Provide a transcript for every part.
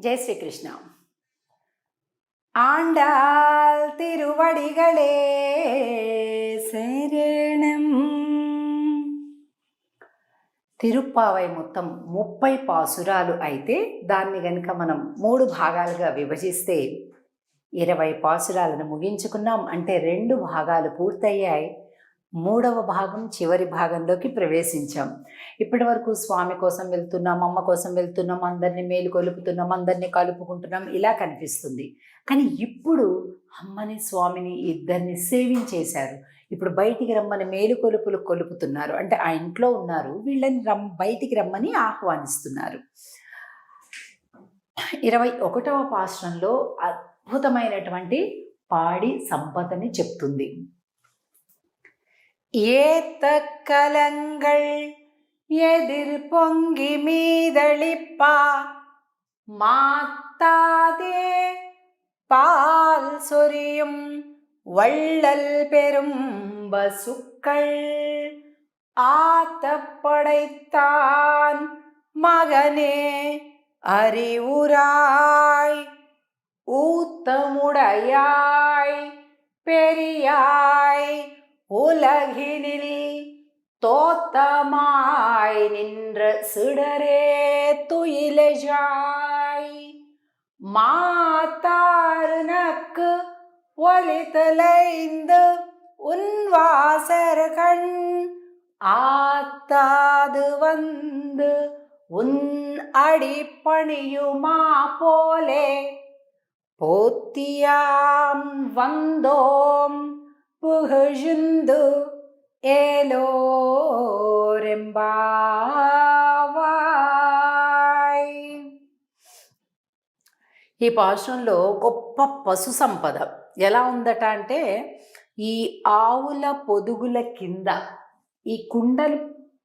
జై శ్రీకృష్ణ. ఆండాల్ తిరువడిగళే శరణం. తిరుప్పావై మొత్తం 30 పాసురాలు అయితే దాన్ని గనుక మనం 3 భాగాలుగా విభజిస్తే 20 పాసురాలను ముగించుకున్నాం. అంటే 2 భాగాలు పూర్తయ్యాయి. 3వ భాగం చివరి భాగంలోకి ప్రవేశించాం. ఇప్పటి వరకు స్వామి కోసం వెళ్తున్నాం, అమ్మ కోసం వెళ్తున్నాం, అందరినీ మేలు కొలుపుతున్నాం, అందరినీ కలుపుకుంటున్నాం, ఇలా కనిపిస్తుంది. కానీ ఇప్పుడు అమ్మని స్వామిని ఇద్దరిని సేవించేశారు. ఇప్పుడు బయటికి రమ్మని మేలు కొలుపులు కొలుపుతున్నారు. అంటే ఆ ఇంట్లో ఉన్నారు, వీళ్ళని బయటికి రమ్మని ఆహ్వానిస్తున్నారు. 21వ పాశ్రంలో అద్భుతమైనటువంటి పాడి సంపదని చెప్తుంది. ஏத்தக்கலங்கள் எதிர் பொங்கி மீதளிப்பா மாத்தாதே பால் சொரியும் வள்ளல் பெரும் பசுக்கள் ஆத்தப்படைத்தான் மகனே அறிவுராய் ஊத்தமுடையாய் பெரியாய் உலகினில் தோத்தமாய் நின்ற சிடரே துயிலஜாய் மாத்தாருனக்கு ஒலித்தலைந்து உன் வாசர்கள் ஆத்தாது வந்து உன் அடிப்பணியுமா போலே போத்தியாம் வந்தோம் புகழ்ந்து ఏలోరెంబావాయ్. ఈ పాశ్రంలో గొప్ప పశు సంపద ఎలా ఉందట అంటే, ఈ ఆవుల పొదుగుల కింద ఈ కుండలు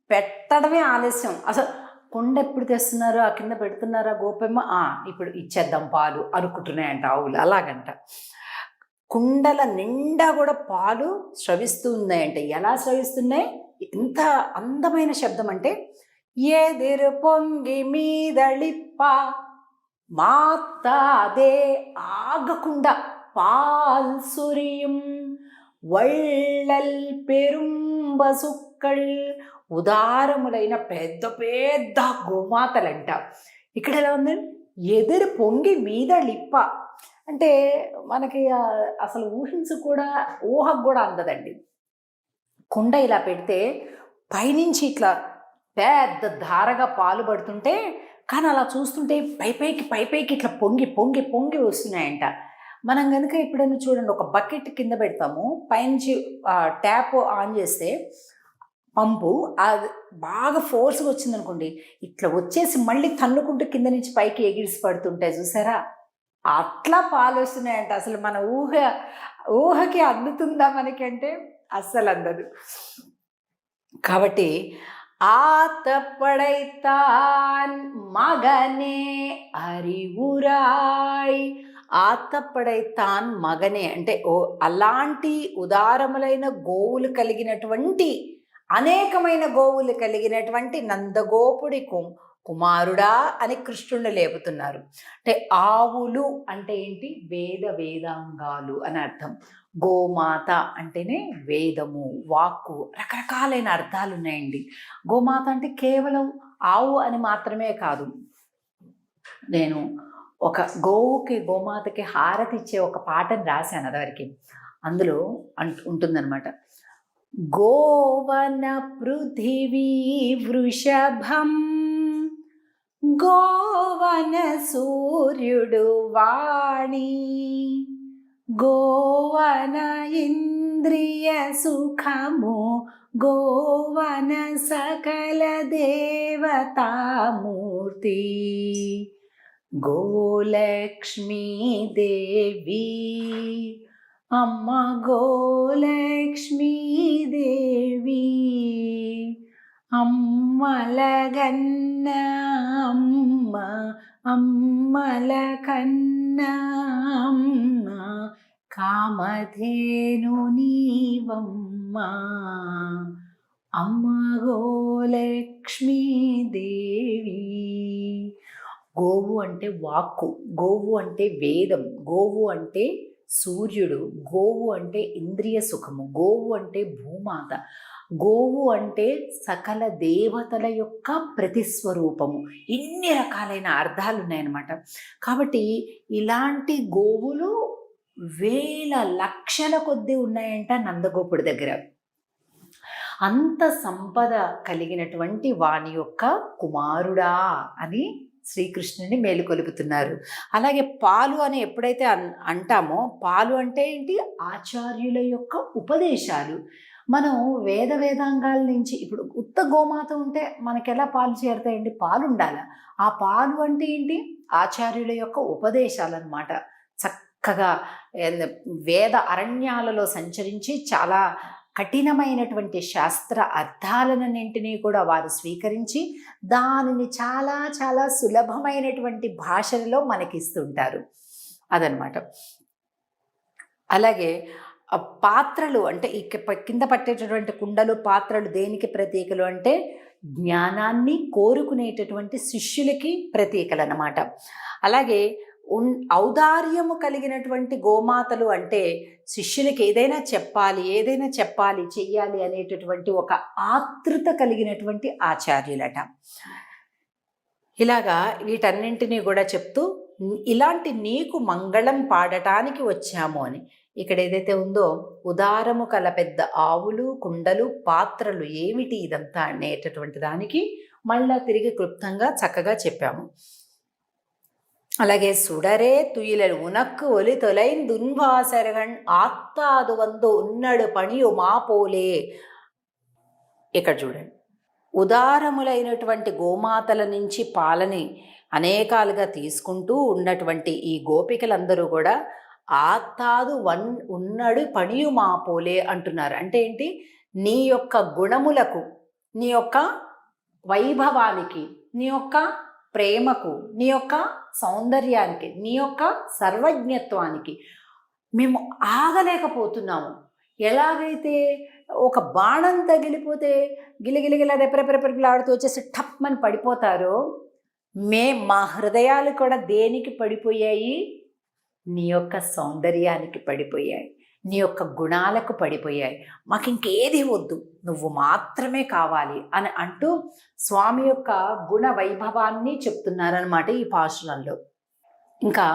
పెట్టడమే ఆలస్యం. అసలు కుండ ఎప్పుడు తెస్తున్నారు, ఆ కింద పెడుతున్నారా గోపమ్మ, ఇప్పుడు ఇచ్చేద్దాం పాలు అనుకుంటున్నాయంట ఆవులు. అలాగంట కుండల నిండా కూడా పాలు స్రవిస్తూ ఉన్నాయంట. ఎలా స్రవిస్తున్నాయి? ఎంత అందమైన శబ్దం అంటే, ఎదిరు పొంగి మీదళిప్ప మాతాదే ఆగకుండా పాల్ సురియం వళ్ళల్ పెరుంబసుక్కల్ ఉదారములైన పెద్ద పెద్ద గోమాతలంట. ఇక్కడ ఎలా ఉంది? ఎదురు పొంగి మీదళిప్ప అంటే మనకి అసలు ఊహకు కూడా అందదండి. కుండ ఇలా పెడితే పైనుంచి ఇట్లా పెద్ద ధారగా పాలు పడుతుంటే, కానీ అలా చూస్తుంటే పైపైకి ఇట్లా పొంగి పొంగి పొంగి వస్తున్నాయంట. మనం కనుక ఎప్పుడైనా చూడండి, ఒక బకెట్ కింద పెడతాము, పైనుంచి ట్యాప్ ఆన్ చేస్తే పంపు అది బాగా ఫోర్స్గా వచ్చిందనుకోండి, ఇట్లా వచ్చేసి మళ్ళీ తన్నుకుంటూ కింద నుంచి పైకి ఎగిరిసి పడుతుంటాయి, చూసారా? అట్లా పాలు వస్తున్నాయంట. అసలు మన ఊహకి అందుతుందా మనకంటే? అస్సలు అందదు. కాబట్టి ఆతపడైతాన్ మగనే அறிவுராய், ఆతపడైతాన్ మగనే అంటే అలాంటి ఉదారములైన గోవులు కలిగినటువంటి, అనేకమైన గోవులు కలిగినటువంటి నందగోపుడి కుమారుడా అని కృష్ణుడిని లేపుతున్నారు. అంటే ఆవులు అంటే ఏంటి? వేదాంగాలు అని అర్థం. గోమాత అంటేనే వేదము, వాక్కు, రకరకాలైన అర్థాలు ఉన్నాయండి. గోమాత అంటే కేవలం ఆవు అని మాత్రమే కాదు. నేను ఒక గోమాతకి హారతి ఇచ్చే ఒక పాటను రాశాను అదివరకు. అందులో ఉంటుందన్నమాట, గోవన పృథివీ వృషభం గోవన సూర్యుడు వాణి గోవన ఇంద్రియ సుఖము గోవన సకల దేవతామూర్తి గోలక్ష్మీ దేవి అమ్మ గోలక్ష్మీ దేవి అమ్మలగన్న అమ్మ అమ్మలకన్న అమ్మ కామధేను నీవమ్మ అమ్మ గోలక్ష్మీ దేవి. గోవు అంటే వాక్కు, గోవు అంటే వేదం, గోవు అంటే సూర్యుడు, గోవు అంటే ఇంద్రియ సుఖము, గోవు అంటే భూమాత, గోవు అంటే సకల దేవతల యొక్క ప్రతిస్వరూపము. ఇన్ని రకాలైన అర్థాలు ఉన్నాయన్నమాట. కాబట్టి ఇలాంటి గోవులు వేల లక్షల కొద్దీ ఉన్నాయంట నందగోపుడి దగ్గర. అంత సంపద కలిగినటువంటి వాని యొక్క కుమారుడా అని శ్రీకృష్ణుని మేలుకొలుపుతున్నారు. అలాగే పాలు అని ఎప్పుడైతే అంటామో, పాలు అంటే ఏంటి? ఆచార్యుల యొక్క ఉపదేశాలు. మనం వేదాంగాల నుంచి ఇప్పుడు ఉత్త గోమాత ఉంటే మనకి ఎలా పాలు చేరుతాయండి? పాలు ఉండాలి. ఆ పాలు అంటే ఏంటి? ఆచార్యుల యొక్క ఉపదేశాలు అన్నమాట. చక్కగా వేద అరణ్యాలలో సంచరించి చాలా కఠినమైనటువంటి శాస్త్ర అర్థాలన్నింటినీ కూడా వారు స్వీకరించి దానిని చాలా చాలా సులభమైనటువంటి భాషలో మనకిస్తుంటారు. అదనమాట. అలాగే పాత్రలు అంటే కింద పట్టేటటువంటి కుండలు, పాత్రలు దేనికి ప్రతీకలు అంటే జ్ఞానాన్ని కోరుకునేటటువంటి శిష్యులకి ప్రతీకలు అన్నమాట. అలాగే ఔదార్యము కలిగినటువంటి గోమాతలు అంటే శిష్యులకి ఏదైనా చెప్పాలి చెయ్యాలి అనేటటువంటి ఒక ఆతృత కలిగినటువంటి ఆచార్యులట. ఇలాగా వీటన్నింటినీ కూడా చెప్తూ ఇలాంటి నీకు మంగళం పాడటానికి వచ్చాము అని. ఇక్కడ ఏదైతే ఉందో ఉదారము కల పెద్ద ఆవులు, కుండలు, పాత్రలు ఏమిటి ఇదంతా అనేటటువంటి దానికి మళ్ళా తిరిగి క్లుప్తంగా చక్కగా చెప్పాము. అలాగే సుడరే తుయిలలు ఉనక్కు ఒలి తొలైన్ దున్వాసరగణ్ ఆత్తాదు వందు ఉన్నడు పనియు మాపోలే. ఇక్కడ చూడండి, ఉదారములైనటువంటి గోమాతల నుంచి పాలని అనేకాలుగా తీసుకుంటూ ఉన్నటువంటి ఈ గోపికలందరూ కూడా ఆత్తాదు ఉన్నడు పనియు మాపోలే అంటున్నారు. అంటే ఏంటి? నీ యొక్క గుణములకు, నీ యొక్క వైభవానికి, నీ యొక్క ప్రేమకు, నీ యొక్క సౌందర్యానికి, నీ యొక్క సర్వజ్ఞత్వానికి మేము ఆగలేకపోతున్నాము. ఎలాగైతే ఒక బాణం తగిలిపోతే గిలగిలగిల రెపరెపరెపరెపలాడుతూ వచ్చేసి టప్మని పడిపోతారో, మా హృదయాలు కూడా దేనికి పడిపోయాయి? నీ యొక్క సౌందర్యానికి పడిపోయాయి, నీ యొక్క గుణాలకు పడిపోయాయి. మాకు ఇంకేది వద్దు, నువ్వు మాత్రమే కావాలి అని అంటూ స్వామి యొక్క గుణ వైభవాన్ని చెప్తున్నారనమాట ఈ పాశురంలో. ఇంకా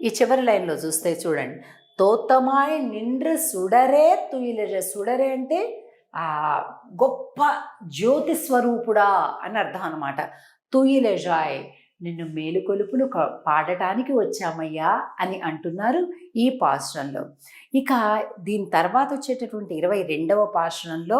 ఈ చివరి లైన్లో చూస్తే చూడండి, తోత్తమాయ్ నిండ్ర సుడరే తుయిలర. సుడరే అంటే గొప్ప జ్యోతి స్వరూపుడా అని అర్థం అనమాట. తుయిలజాయ్, నిన్ను మేలుకొలుపులు పాడటానికి వచ్చామయ్యా అని అంటున్నారు ఈ పాశురంలో. ఇక దీని తర్వాత వచ్చేటటువంటి 22వ పాశురంలో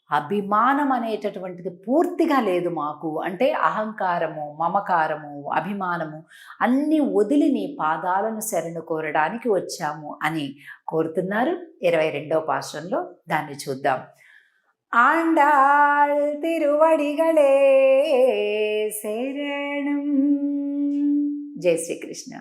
అభిమానం అనేటటువంటిది పూర్తిగా లేదు మాకు. అంటే అహంకారము, మమకారము, అభిమానము అన్నీ వదిలి నీ పాదాలను శరణు కోరడానికి వచ్చాము అని కోరుతున్నారు 22వ పాశురంలో. దాన్ని చూద్దాం. ఆండాళ్ తిరువడిగళే శరణం. జై శ్రీకృష్ణ.